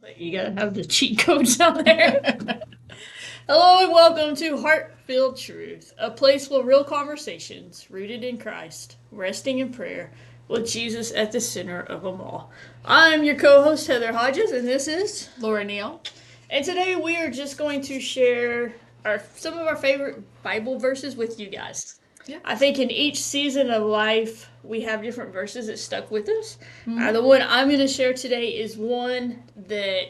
But you gotta have the cheat codes down there. Hello and welcome to Heart-Filled Truth, a place for real conversations rooted in Christ, resting in prayer, with Jesus at the center of them all. I'm your co-host Heather Hodges, and this is Laura Neal. And today we are just going to share some of our favorite Bible verses with you guys. Yeah. I think in each season of life, we have different verses that stuck with us. The one I'm going to share today is one that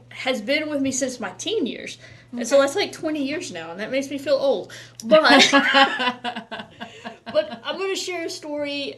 has been with me since my teen years. Okay. And so that's like 20 years now, and that makes me feel old. But, but I'm going to share a story.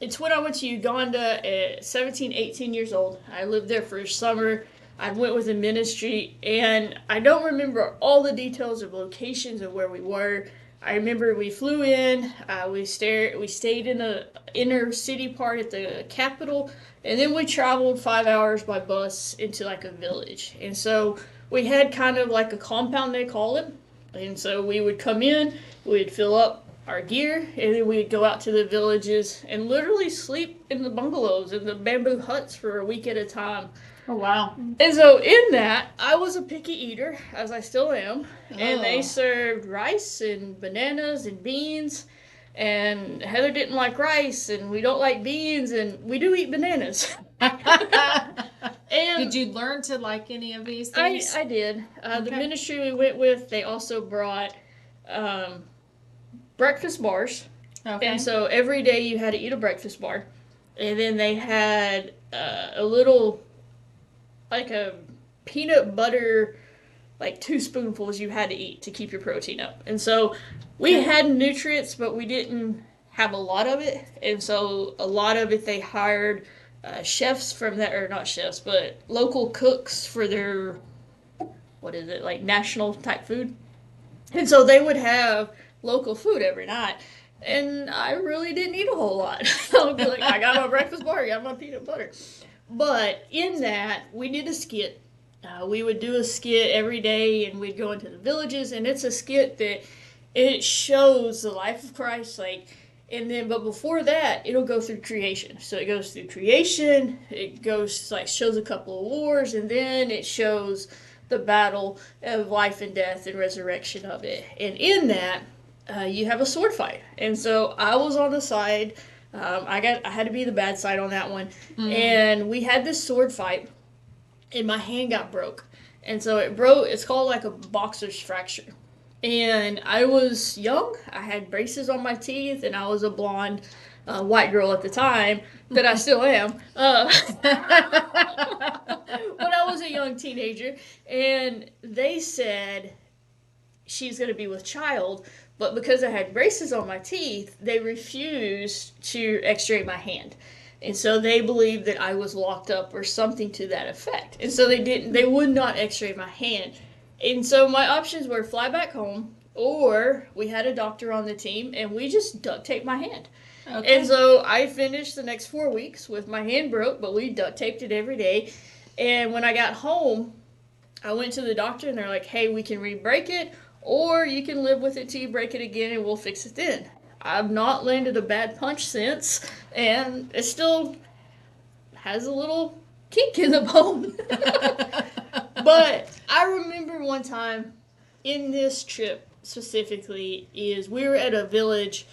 It's when I went to Uganda at 17, 18 years old. I lived there for a summer. I went with a ministry, and I don't remember all the details of locations of where we were. I remember we flew in, we stayed in the inner city part at the capital, and then we traveled 5 hours by bus into like a village. And so we had kind of like a compound, they call it. And so we would come in, we'd fill up our gear, and then we'd go out to the villages and literally sleep in the bungalows and the bamboo huts for a week at a time. Oh, wow. And so in that, I was a picky eater, as I still am, and they served rice and bananas and beans, and Heather didn't like rice, and we don't like beans, and we do eat bananas. And did you learn to like any of these things? I did. The ministry we went with, they also brought breakfast bars. Okay. And so every day you had to eat a breakfast bar. And then they had a little, like a peanut butter, like 2 spoonfuls you had to eat to keep your protein up. And so we had nutrients, but we didn't have a lot of it. And so a lot of it they hired chefs from that, or not chefs, but local cooks for their, like national type food. And so they would have local food every night. And I really didn't eat a whole lot. I would be like, I got my breakfast bar, I got my peanut butter. But in that, we did a skit. We would do a skit every day, and we'd go into the villages, and it's a skit that it shows the life of Christ, but before that, it'll go through creation. So it goes through creation, it goes, shows a couple of wars, and then it shows the battle of life and death and resurrection of it. And in that, you have a sword fight. And so I was on the side. I had to be the bad side on that one. And we had this sword fight, and my hand got broke. And so it broke. It's called like a boxer's fracture. And I was young. I had braces on my teeth, and I was a blonde white girl at the time, that I still am. But I was a young teenager, and they said she's going to be with child. But because I had braces on my teeth, they refused to x-ray my hand. And so they believed that I was locked up or something to that effect. And so they would not x-ray my hand. And so my options were fly back home, or we had a doctor on the team, and we just duct taped my hand. Okay. And so I finished the next 4 weeks with my hand broke, but we duct taped it every day. And when I got home, I went to the doctor, and they're like, hey, we can re-break it, or you can live with it till you break it again, and we'll fix it then. I've not landed a bad punch since, and it still has a little kink in the bone. But I remember one time in this trip specifically is we were at a village,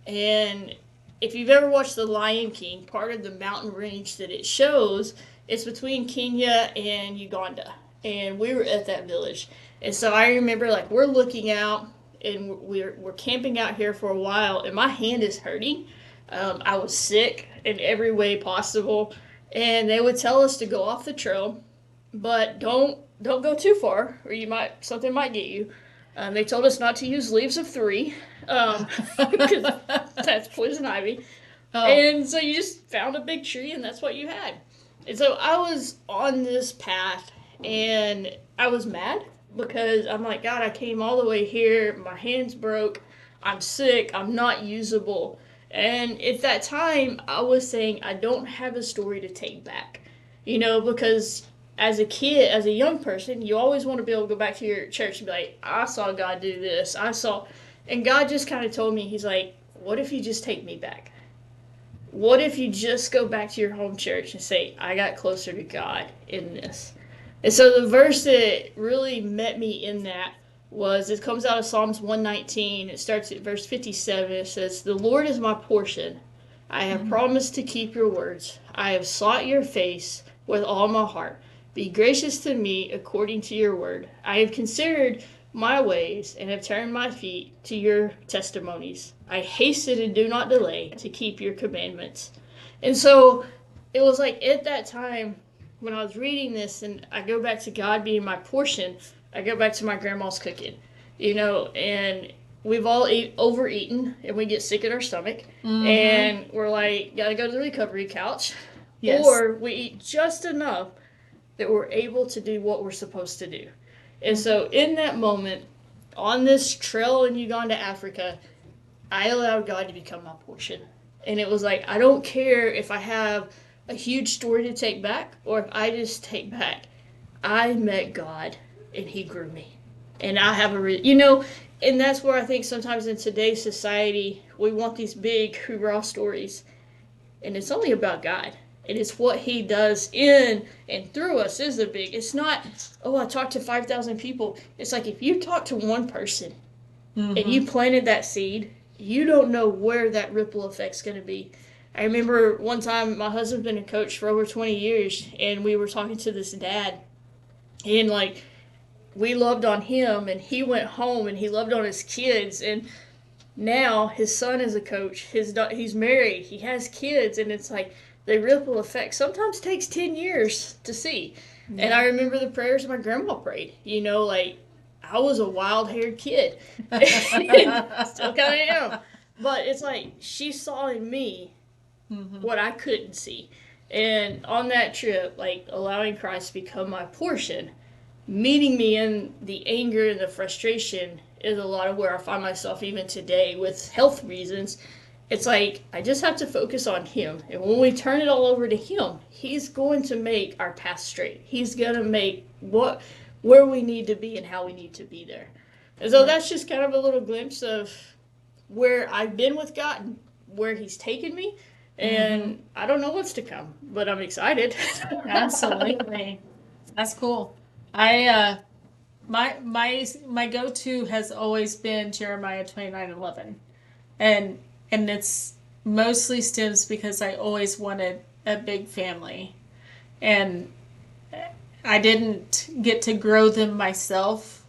and if you've ever watched The Lion King, part of the mountain range that it shows, it's between Kenya and Uganda. And we were at that village. And so I remember, we're looking out, and we're camping out here for a while, and my hand is hurting. I was sick in every way possible. And they would tell us to go off the trail, but don't go too far, or something might get you. They told us not to use leaves of 3, because that's poison ivy. Oh. And so you just found a big tree, and that's what you had. And so I was on this path, and I was mad, because I'm like, God, I came all the way here, my hand's broke, I'm sick, I'm not usable. And at that time, I was saying, I don't have a story to take back. Because as a kid, as a young person, you always want to be able to go back to your church and be like, I saw God do this, and God just kind of told me, he's like, what if you just take me back? what if you just go back to your home church and say, I got closer to God in this? And so the verse that really met me in that was, it comes out of Psalms 119. It starts at verse 57. It says, The Lord is my portion. I have promised to keep your words. I have sought your face with all my heart. Be gracious to me according to your word. I have considered my ways and have turned my feet to your testimonies. I hasten and do not delay to keep your commandments. And so it was like at that time when I was reading this and I go back to God being my portion, I go back to my grandma's cooking, and we've all overeaten and we get sick in our stomach and we're like, gotta go to the recovery couch. Yes. Or we eat just enough that we're able to do what we're supposed to do. And so in that moment, on this trail in Uganda, Africa, I allowed God to become my portion. And it was like, I don't care if I have a huge story to take back or if I just take back. I met God and he grew me. And I have and that's where I think sometimes in today's society, we want these big hoorah stories. And it's only about God. And it's what he does in and through us is the big. It's not, I talked to 5,000 people. It's like if you talk to one person and you planted that seed, you don't know where that ripple effect's going to be. I remember one time my husband's been a coach for over 20 years, and we were talking to this dad, and like we loved on him, and he went home and he loved on his kids, and now his son is a coach. He's married, he has kids, and it's like the ripple effect sometimes takes 10 years to see. Yeah. And I remember the prayers my grandma prayed. Like I was a wild-haired kid. Still kind of am. But it's like she saw in me what I couldn't see. And on that trip, like allowing Christ to become my portion, meeting me in the anger and the frustration is a lot of where I find myself even today with health reasons. It's like I just have to focus on him. And when we turn it all over to him, he's going to make our path straight. He's going to make where we need to be and how we need to be there. And so that's just kind of a little glimpse of where I've been with God and where he's taken me. And I don't know what's to come, but I'm excited. Absolutely. That's cool. I my go-to has always been Jeremiah 29:11. And it's mostly stems because I always wanted a big family. And I didn't get to grow them myself.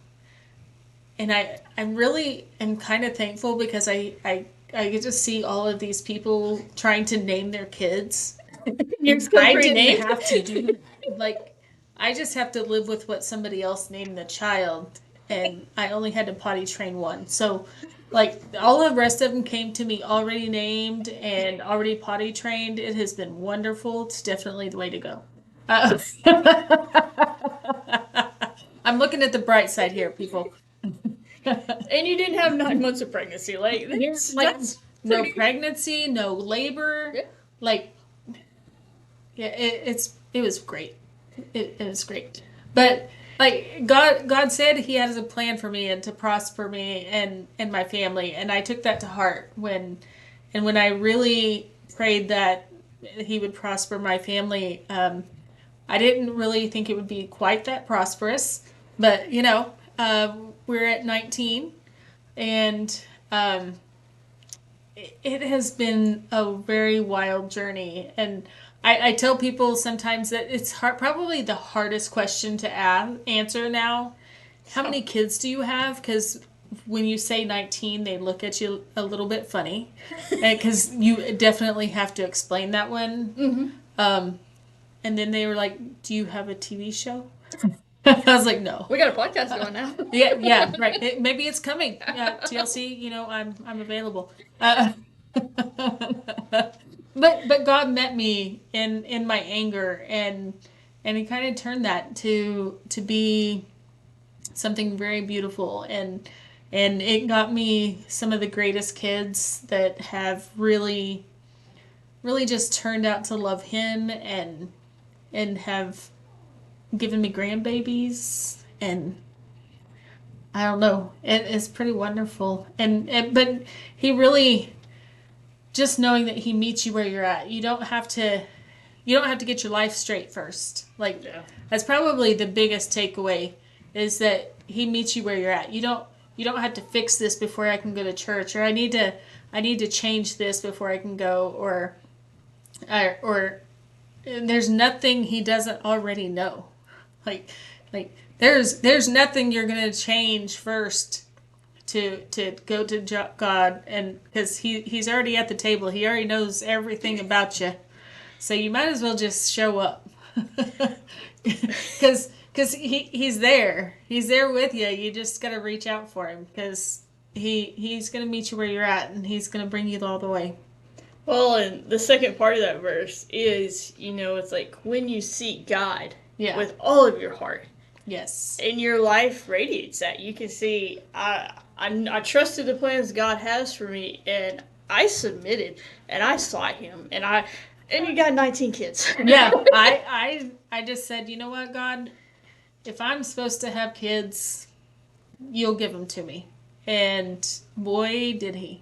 And I really am kind of thankful because I get to see all of these people trying to name their kids. I didn't have to do like I just have to live with what somebody else named the child, and I only had to potty train one. So like all the rest of them came to me already named and already potty trained. It has been wonderful. It's definitely the way to go. I'm looking at the bright side here, people. And you didn't have 9 months of pregnancy, no pregnancy, no labor, it was great. It was great, but like God said He has a plan for me and to prosper me and my family, and I took that to heart when I really prayed that He would prosper my family. I didn't really think it would be quite that prosperous, but we're at 19, and it has been a very wild journey. And I tell people sometimes that it's probably the hardest question to answer now. How many kids do you have? Because when you say 19, they look at you a little bit funny, because you definitely have to explain that one. And then they were like, "Do you have a TV show?" I was like, "No." We got a podcast going now. yeah, right. Maybe it's coming. TLC, I'm available. But God met me in my anger, and He kind of turned that to be something very beautiful, and it got me some of the greatest kids that have really, really just turned out to love Him and have given me grandbabies, and it's pretty wonderful. But He really just knowing that he meets you where you're at. You don't have to get your life straight first. Like Yeah. that's probably the biggest takeaway is that he meets you where you're at. You don't have to fix this before I can go to church, or I need to change this before I can go, or there's nothing he doesn't already know. Like like there's nothing you're gonna change first to go to God, and because he's already at the table, he already knows everything about you, so you might as well just show up, because he's there with you. You just gotta reach out for him because he's gonna meet you where you're at, and he's gonna bring you all the way. Well, and the second part of that verse is, it's like when you seek God Yeah. with all of your heart, Yes. and your life radiates that. You can see, I trusted the plans God has for me, and I submitted, and I sought Him, and you got 19 kids. Yeah. I just said, you know what, God, if I'm supposed to have kids, you'll give them to me. And boy, did he.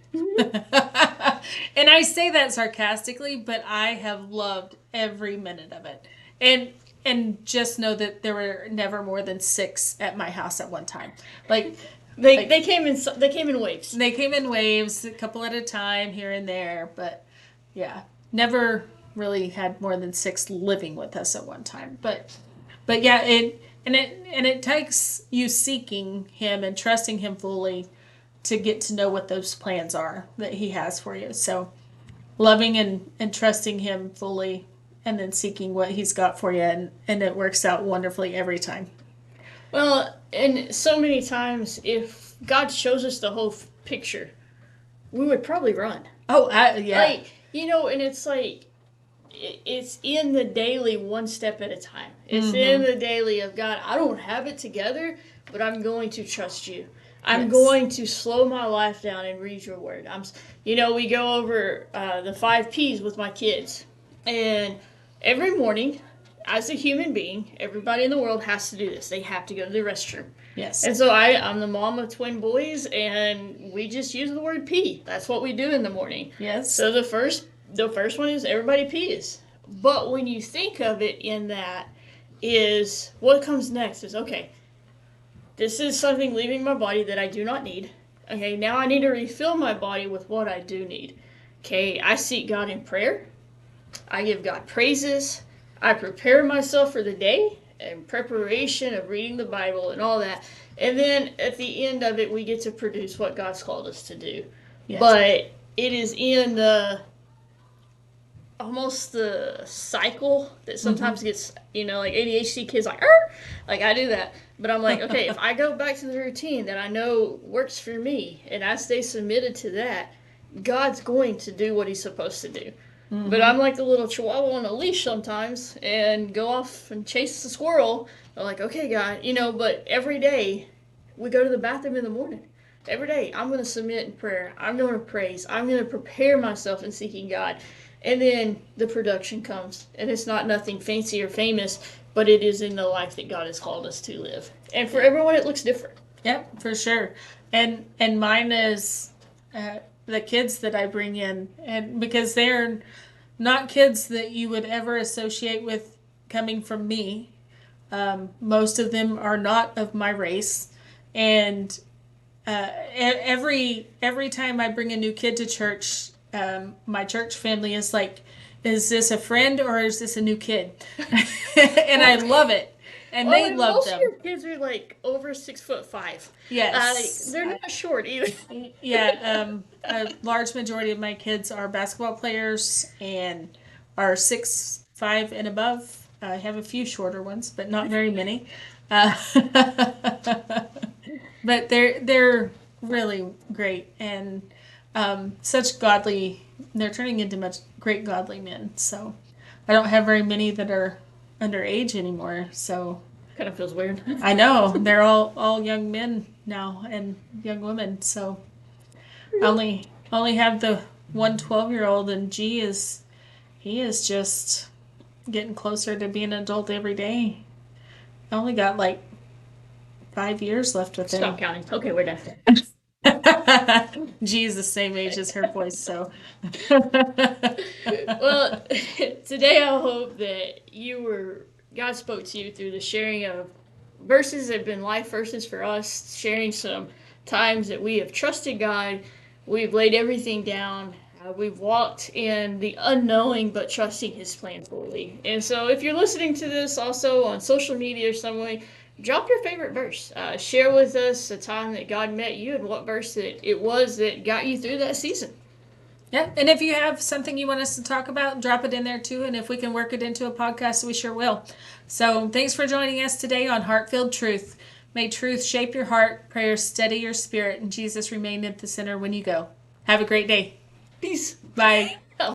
And I say that sarcastically, but I have loved every minute of it. And just know that there were never more than 6 at my house at one time. Like They came in waves. they came in waves, a couple at a time here and there, but yeah, never really had more than 6 living with us at one time. But yeah, it takes you seeking him and trusting him fully to get to know what those plans are that he has for you. So loving and trusting him fully, and then seeking what he's got for you, and it works out wonderfully every time. Well, and so many times, if God shows us the whole picture, we would probably run. Oh, yeah. Like, and it's like, it's in the daily, one step at a time. It's in the daily of God, I don't have it together, but I'm going to trust you. I'm Yes. going to slow my life down and read your word. We go over the 5 P's with my kids. And every morning, as a human being, everybody in the world has to do this. They have to go to the restroom. Yes. And so I'm the mom of twin boys, and we just use the word pee. That's what we do in the morning. Yes. So the first one is everybody pees. But when you think of it in that, is what comes next is, okay, this is something leaving my body that I do not need. Okay, now I need to refill my body with what I do need. Okay, I seek God in prayer. I give God praises. I prepare myself for the day in preparation of reading the Bible and all that. And then at the end of it, we get to produce what God's called us to do. Yes. But it is in almost the cycle that sometimes gets, like ADHD kids like I do that. But I'm like, okay, if I go back to the routine that I know works for me, and I stay submitted to that, God's going to do what he's supposed to do. But I'm like the little chihuahua on a leash sometimes and go off and chase the squirrel. I'm like, okay, God, but every day we go to the bathroom in the morning. Every day I'm going to submit in prayer. I'm going to praise. I'm going to prepare myself in seeking God. And then the production comes. And it's not nothing fancy or famous, but it is in the life that God has called us to live. And for everyone, it looks different. Yep, for sure. And mine is the kids that I bring in, and because they're not kids that you would ever associate with coming from me. Most of them are not of my race, and every time I bring a new kid to church, my church family is like, "Is this a friend or is this a new kid?" And I love it. And they love most them. of your kids are like over 6'5". Yes. They're not short either. Yeah, a large majority of my kids are basketball players and are 6'5" and above. I have a few shorter ones, but not very many. But they're really great, and such godly. They're turning into much great godly men. So I don't have very many that are underage anymore. So Kind of feels weird. I know they're all young men now and young women. So I only have the one 12-year-old, and he is just getting closer to being an adult every day. I only got like 5 years left with him. Stop counting. Okay, we're done. G is the same age as her voice, so. Well, today I hope that God spoke to you through the sharing of verses that have been life verses for us, sharing some times that we have trusted God, we've laid everything down, we've walked in the unknowing but trusting His plan fully. And so, if you're listening to this also on social media or some way, drop your favorite verse. Share with us a time that God met you and what verse that it was that got you through that season. Yeah, and if you have something you want us to talk about, drop it in there too. And if we can work it into a podcast, we sure will. So thanks for joining us today on Heart-Filled Truth. May truth shape your heart, prayers steady your spirit, and Jesus remain at the center when you go. Have a great day. Peace. Bye.